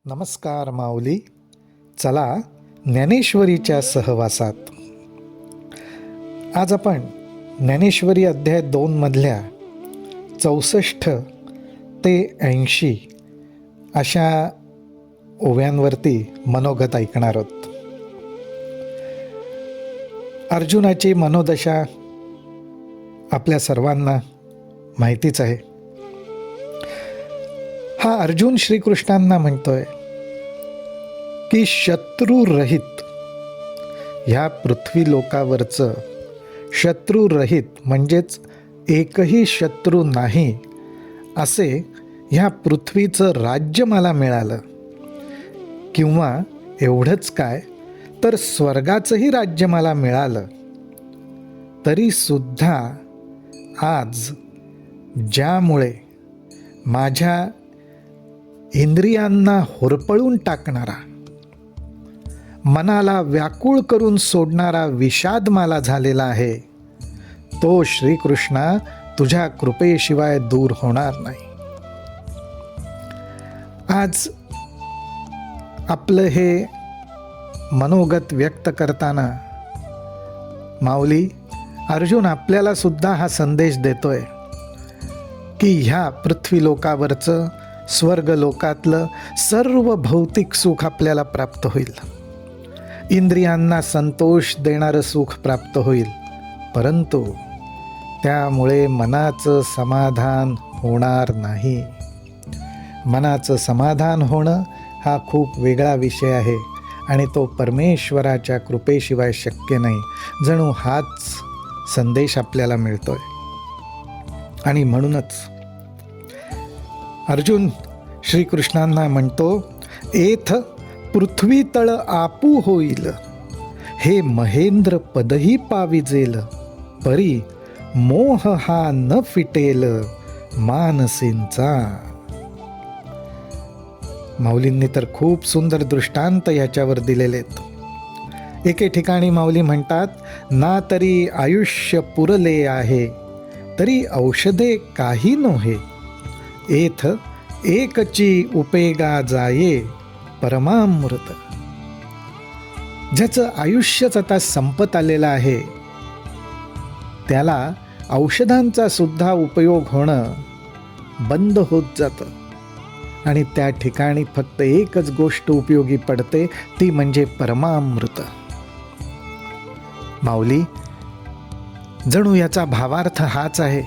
नमस्कार माऊली. चला ज्ञानेश्वरीच्या सहवासात. आज आपण ज्ञानेश्वरी अध्याय 2 मधल्या 64 ते 80 अशा ओव्यांवरती मनोगत ऐकणार आहोत. अर्जुनाची मनोदशा आपल्या सर्वांना माहितीच आहे. हा अर्जुन श्रीकृष्णांना म्हणतोय की शत्रुरहित ह्या पृथ्वी लोकावरचं शत्रुरहित म्हणजेच एकही शत्रू नाही असे ह्या पृथ्वीचं राज्य मला मिळालं, किंवा एवढंच काय तर स्वर्गाचंही राज्य मला मिळालं, तरी सुद्धा आज ज्यामुळे माझ्या इंद्रियांना होरपळून टाकणारा, मनाला व्याकुळ करून सोडणारा विषाद मला झालेला आहे, तो श्रीकृष्णा तुझ्या कृपेशिवाय दूर होणार नाही. आज आपलं हे मनोगत व्यक्त करताना माऊली अर्जुन आपल्याला सुद्धा हा संदेश देतोय की ह्या पृथ्वी लोकावरचं स्वर्ग लोकातलं सर्व भौतिक सुख आपल्याला प्राप्त होईल, इंद्रियांना संतोष देणारं सुख प्राप्त होईल, परंतु त्यामुळे मनाचं समाधान होणार नाही. मनाचं समाधान होणं हा खूप वेगळा विषय आहे आणि तो परमेश्वराच्या कृपेशिवाय शक्य नाही. जणू हाच संदेश आपल्याला मिळतोय. आणि म्हणूनच अर्जुन श्रीकृष्णांना म्हणतो, एथ पृथ्वी तळ आपू होईल, हे महेंद्र पदही पाविजेल, परी मोह हा न फिटेल मानसींचा. माऊलींनी तर खूप सुंदर दृष्टांत याच्यावर दिलेले आहेत. एके ठिकाणी माऊली म्हणतात, ना तरी आयुष्य पुरले आहे, तरी औषधे काही नोहे, एथ एकची उपेगा जाये परमामृत. ज्याचं आयुष्यच आता संपत आलेलं आहे, त्याला औषधांचा सुद्धा उपयोग होणं बंद होत जातं आणि त्या ठिकाणी फक्त एकच गोष्ट उपयोगी पडते, ती म्हणजे परमामृत. माऊली जणू याचा भावार्थ हाच आहे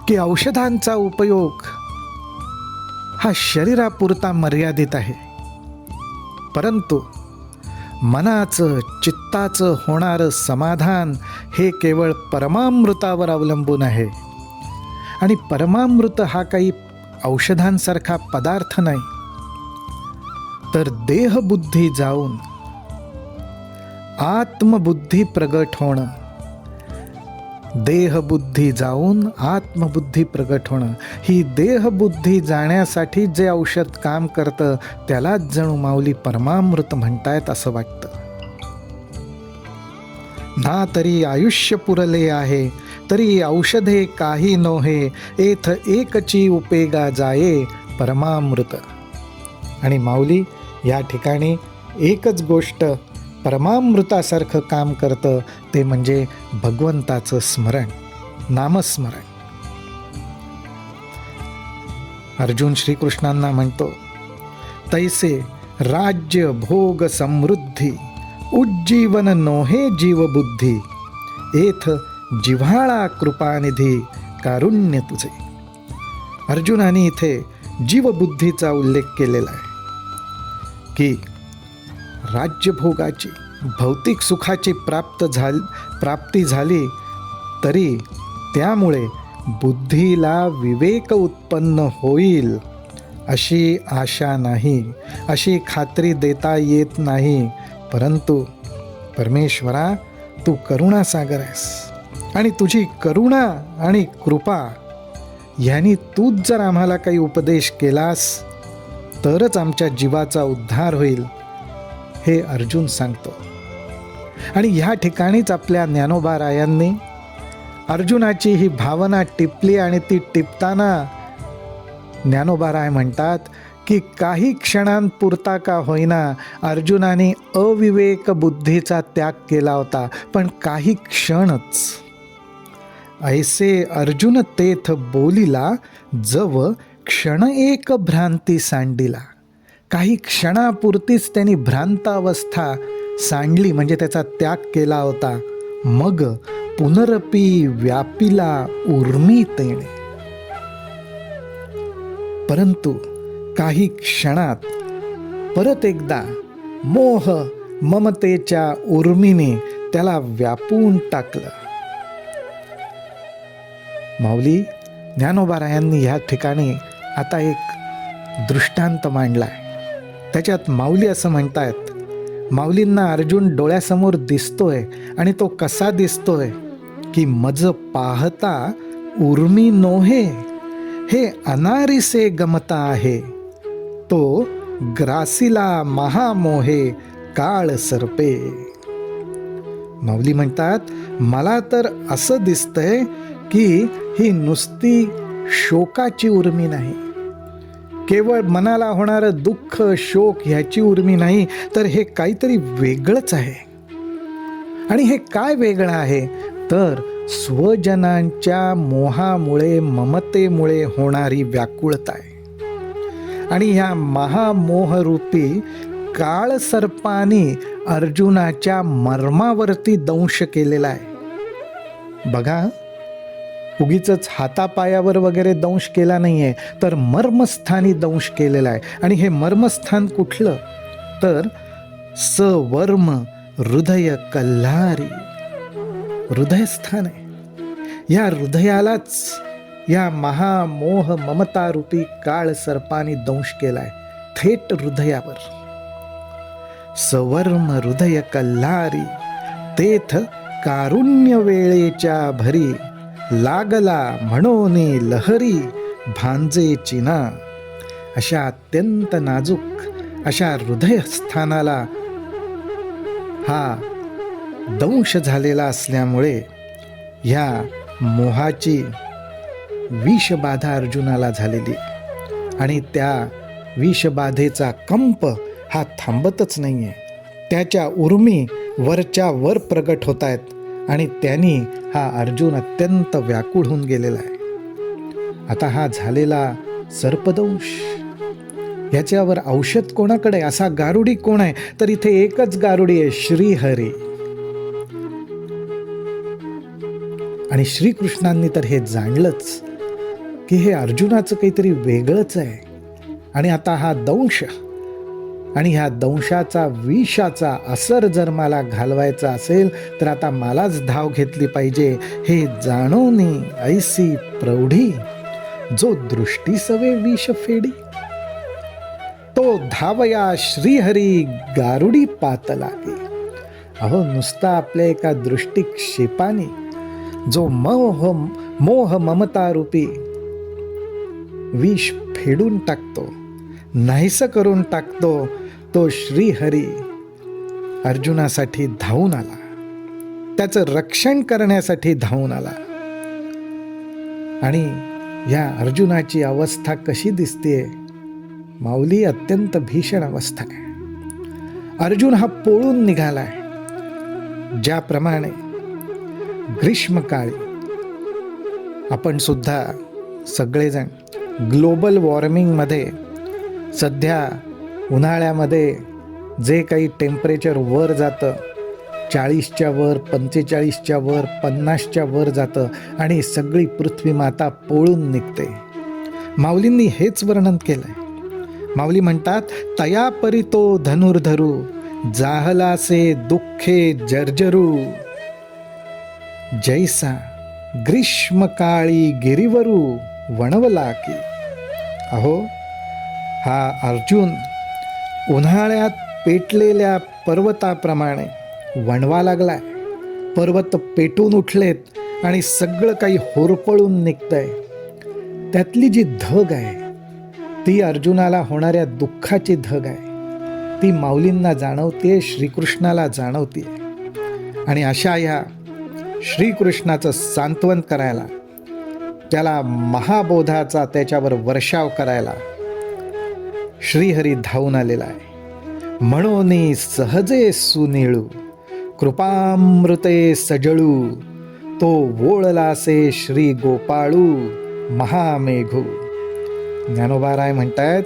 की औषधांचा उपयोग हा शरीरापुरता मर्यादित आहे, परंतु मनाचं चित्ताचं होणारं समाधान हे केवळ परमामृतावर अवलंबून आहे. आणि परमामृत हा काही औषधांसारखा पदार्थ नाही, तर देहबुद्धी जाऊन आत्मबुद्धी प्रगट होणं, देहबुद्धी जाऊन आत्मबुद्धी प्रगट होणं, ही देहबुद्धी जाण्यासाठी जे औषध काम करतं त्यालाच जणू माऊली परमामृत म्हणतायत असं वाटतं. ना तरी आयुष्य पुरले आहे, तरी औषधे काही नोहे, एथ एकची उपेगा जाये परमामृत. आणि माऊली या ठिकाणी एकच गोष्ट परमामृतासारखं काम करतं, ते म्हणजे भगवंताचं स्मरण, नामस्मरण. अर्जुन श्रीकृष्णांना म्हणतो, तैसे राज्य भोग समृद्धी, उज्जीवन नोहे जीवबुद्धी, एथ जिव्हाळा कृपानिधी कारुण्य तुझे. अर्जुनाने इथे जीवबुद्धीचा उल्लेख केलेला आहे की राज्यभोगाची भौतिक सुखाची प्राप्ती झाली तरी त्यामुळे बुद्धीला विवेक उत्पन्न होईल अशी आशा नाही, अशी खात्री देता येत नाही. परंतु परमेश्वरा तू करुणासागर आहेस आणि तुझी करुणा आणि कृपा यांनी तूच जर आम्हाला काही उपदेश केलास तरच आमच्या जीवाचा उद्धार होईल, हे अर्जुन सांगतो. आणि ह्या ठिकाणीच आपल्या ज्ञानोबारायांनी अर्जुनाची ही भावना टिपली आणि ती टिपताना ज्ञानोबाराय म्हणतात की काही क्षणांपुरता का होईना अर्जुनाने अविवेक बुद्धीचा त्याग केला होता, पण काही क्षणच. ऐसे अर्जुन तेथ बोलिला, जव क्षण एक भ्रांती सांडिला. काही क्षणापुरतीच त्यांनी भ्रांत अवस्था सांडली, म्हणजे त्याचा त्याग केला होता. मग पुनरपी व्यापिला उर्मी तेणे. परंतु काही क्षणात परत एकदा मोह ममतेच्या उर्मीने त्याला व्यापून टाकलं. माऊली ज्ञानोबारायांनी ह्या ठिकाणी आता एक दृष्टांत मांडलाय. त्याच्यात माऊली असं म्हणतायत, माऊलींना अर्जुन डोळ्यासमोर दिसतोय आणि तो कसा दिसतोय की मज पाहता उर्मी नोहे, हे अनारिसे गमता आहे, तो ग्रासिला महामोहे काळ सरपे. माऊली म्हणतात, मला तर असं दिसतंय की ही नुसती शोकाची उर्मी नाही, केवळ मनाला होणारं दुःख शोक ह्याची उर्मी नाही, तर हे काहीतरी वेगळंच आहे. आणि हे काय वेगळं आहे तर स्वजनांच्या मोहामुळे ममतेमुळे होणारी व्याकुळता आहे. आणि ह्या महामोहरूपी काळ सर्पाने अर्जुनाच्या मर्मावरती दंश केलेला आहे. बघा, उगीच हातापायावर वगैरे दंश केला नाहीये, तर मर्मस्थानी दंश केलेला आहे. आणि हे मर्मस्थान कुठलं तर सवर्म हृदय कल्हारी, हृदयस्थान आहे. या हृदयालाच या महामोह ममतारूपी काळ सर्पाने दंश केलाय, थेट हृदयावर. सवर्म हृदय कल्हारी, तेथ कारुण्य वेळेच्या भरी, लागला म्हणोनी लहरी भांजे चिना. अशा अत्यंत नाजूक अशा हृदयस्थानाला हा दंश झालेला असल्यामुळे ह्या मोहाची विषबाधा अर्जुनाला झालेली. आणि त्या विषबाधेचा कंप हा थांबतच नाहीये. त्याच्या उर्मी वरच्या वर प्रगट होत आहेत आणि त्यांनी हा अर्जुन अत्यंत व्याकुळ होऊन गेलेला आहे. आता हा झालेला सर्पदंश, याच्यावर औषध कोणाकडे, असा गारुडी कोण आहे तर इथे एकच गारुडी आहे, श्रीहरी. आणि श्रीकृष्णांनी तर हे जाणलंच की हे अर्जुनाचं काहीतरी वेगळंच आहे. आणि आता हा दंश आणि ह्या दंशाचा विषाचा असर जर मला घालवायचा असेल तर आता मलाच धाव घेतली पाहिजे. हे जाणोनी ऐसी प्रौढी, जो दृष्टी सवे विष फेडी, तो धावया श्रीहरी गारुडी पात लागे. अहो, नुसता आपल्या एका दृष्टिक्षेपाने जो मोह ममता रूपी विष फेडून टाकतो, नाहीस करून टाकतो, तो श्रीहरी अर्जुनासाठी धावून आला, त्याचं रक्षण करण्यासाठी धावून आला. आणि या अर्जुनाची अवस्था कशी दिसते माऊली, अत्यंत भीषण अवस्था आहे. अर्जुन हा पळून निघालाय. ज्याप्रमाणे ग्रीष्मकाळी आपण सुद्धा सगळेजण ग्लोबल वॉर्मिंगमध्ये सध्या उन्हाळ्यामध्ये जे काही टेम्परेचर वर जातं, 40च्या वर, 45च्या वर, 50च्या वर जातं आणि सगळी पृथ्वी माता पोळून निघते. माऊलींनी हेच वर्णन केलंय. माऊली म्हणतात, तया परी तो धनुर्धरू, जाहलासे दुःखे जर्जरू, जैसा ग्रीष्मकाळी गिरीवरू वणवला की. अहो, हा अर्जुन उन्हाळ्यात पेटलेल्या पर्वताप्रमाणे वणवा लागलाय. पर्वत पेटून उठलेत आणि सगळं काही होरपळून निघतंय. त्यातली जी धग आहे ती अर्जुनाला होणाऱ्या दुःखाची धग आहे. ती माऊलींना जाणवते, श्रीकृष्णाला जाणवते. आणि अशा या श्रीकृष्णाचं सांत्वन करायला, त्याला महाबोधाचा त्याच्यावर वर्षाव करायला श्रीहरी धावून आलेला आहे. म्हणून सहजे सुनिळू कृपामृते सजळू, तो वोळलासे श्री गोपाळू महामेघू. ज्ञानोबाराय म्हणतायत,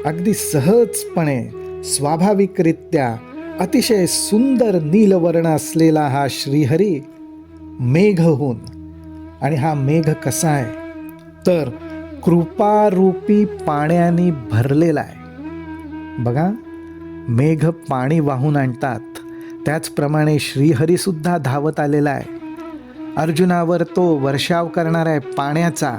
अगदी सहजपणे स्वाभाविकरित्या अतिशय सुंदर नीलवर्ण असलेला हा श्रीहरी मेघ होऊन, आणि हा मेघ कसा आहे तर कृपारूपी पाण्याने भरलेला आहे. बघा, मेघ पाणी वाहून आणतात, त्याचप्रमाणे श्रीहरी सुद्धा धावत आलेला आहे. अर्जुनावर तो वर्षाव करणार आहे पाण्याचा,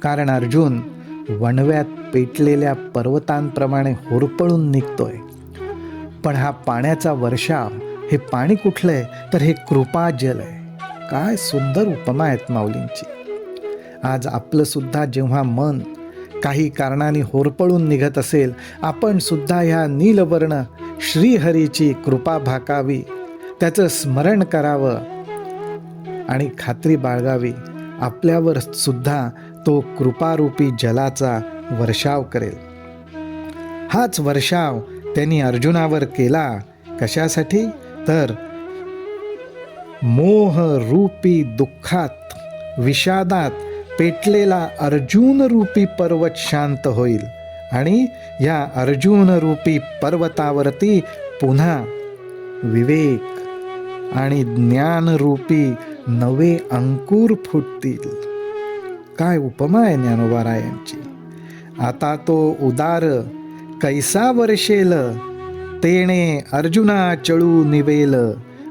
कारण अर्जुन वणव्यात पेटलेल्या पर्वतांप्रमाणे होरपळून निघतोय. पण हा पाण्याचा वर्षाव, हे पाणी कुठलं आहे तर हे कृपाजल आहे. काय सुंदर उपमा आहेत माऊलींची. आज आपलं सुद्धा जेव्हा मन काही कारणाने होरपळून निघत असेल, आपण सुद्धा ह्या नीलवर्ण श्रीहरीची कृपा भाकावी, त्याचं स्मरण करावं आणि खात्री बाळगावी, आपल्यावर सुद्धा तो कृपारूपी जलाचा वर्षाव करेल. हाच वर्षाव त्यांनी अर्जुनावर केला. कशासाठी तर मोह रूपी दुःखात विषादात पेटलेला अर्जुन रूपी पर्वत शांत होईल, आणि या अर्जुन रूपी पर्वतावरती पुन्हा विवेक आणि ज्ञान रूपी नवे अंकुर फुटतील. काय उपमा आहे ज्ञानोबारायांची. आता तो उदार कैसा वर्षेल, तेणे अर्जुना चळू निवेल,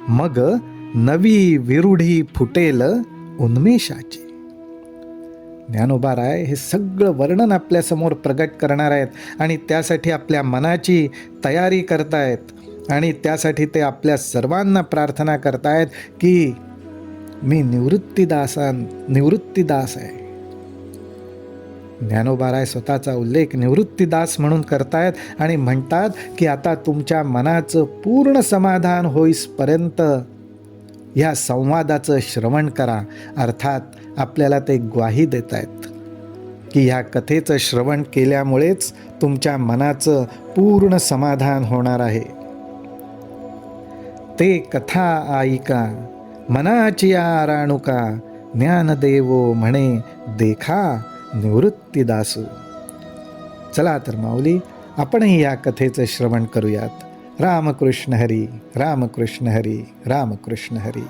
मग नवी विरुढी फुटेल उन्मेषाची. ज्ञानोबाराय हे सगळं वर्णन आपल्यासमोर प्रगट करणार आहेत, आणि त्यासाठी आपल्या मनाची तयारी करतायत, आणि त्यासाठी ते आपल्या सर्वांना प्रार्थना करतायत की मी निवृत्तीदास आहे. ज्ञानोबाराय स्वतःचा उल्लेख निवृत्तीदास म्हणून करतायत आणि म्हणतात की आता तुमच्या मनाचं पूर्ण समाधान होईसपर्यंत या संवादाचं श्रवण करा. अर्थात आपल्याला ते ग्वाही देत आहेत की ह्या कथेचं श्रवण केल्यामुळेच तुमच्या मनाचं पूर्ण समाधान होणार आहे. ते कथा ऐका मनाची राणुका, ज्ञानदेवो म्हणे देखा निवृत्तीदासू. चला तर माऊली, आपणही या कथेचं श्रवण करूयात. रामकृष्ण हरी, रामकृष्ण हरी, रामकृष्ण हरी.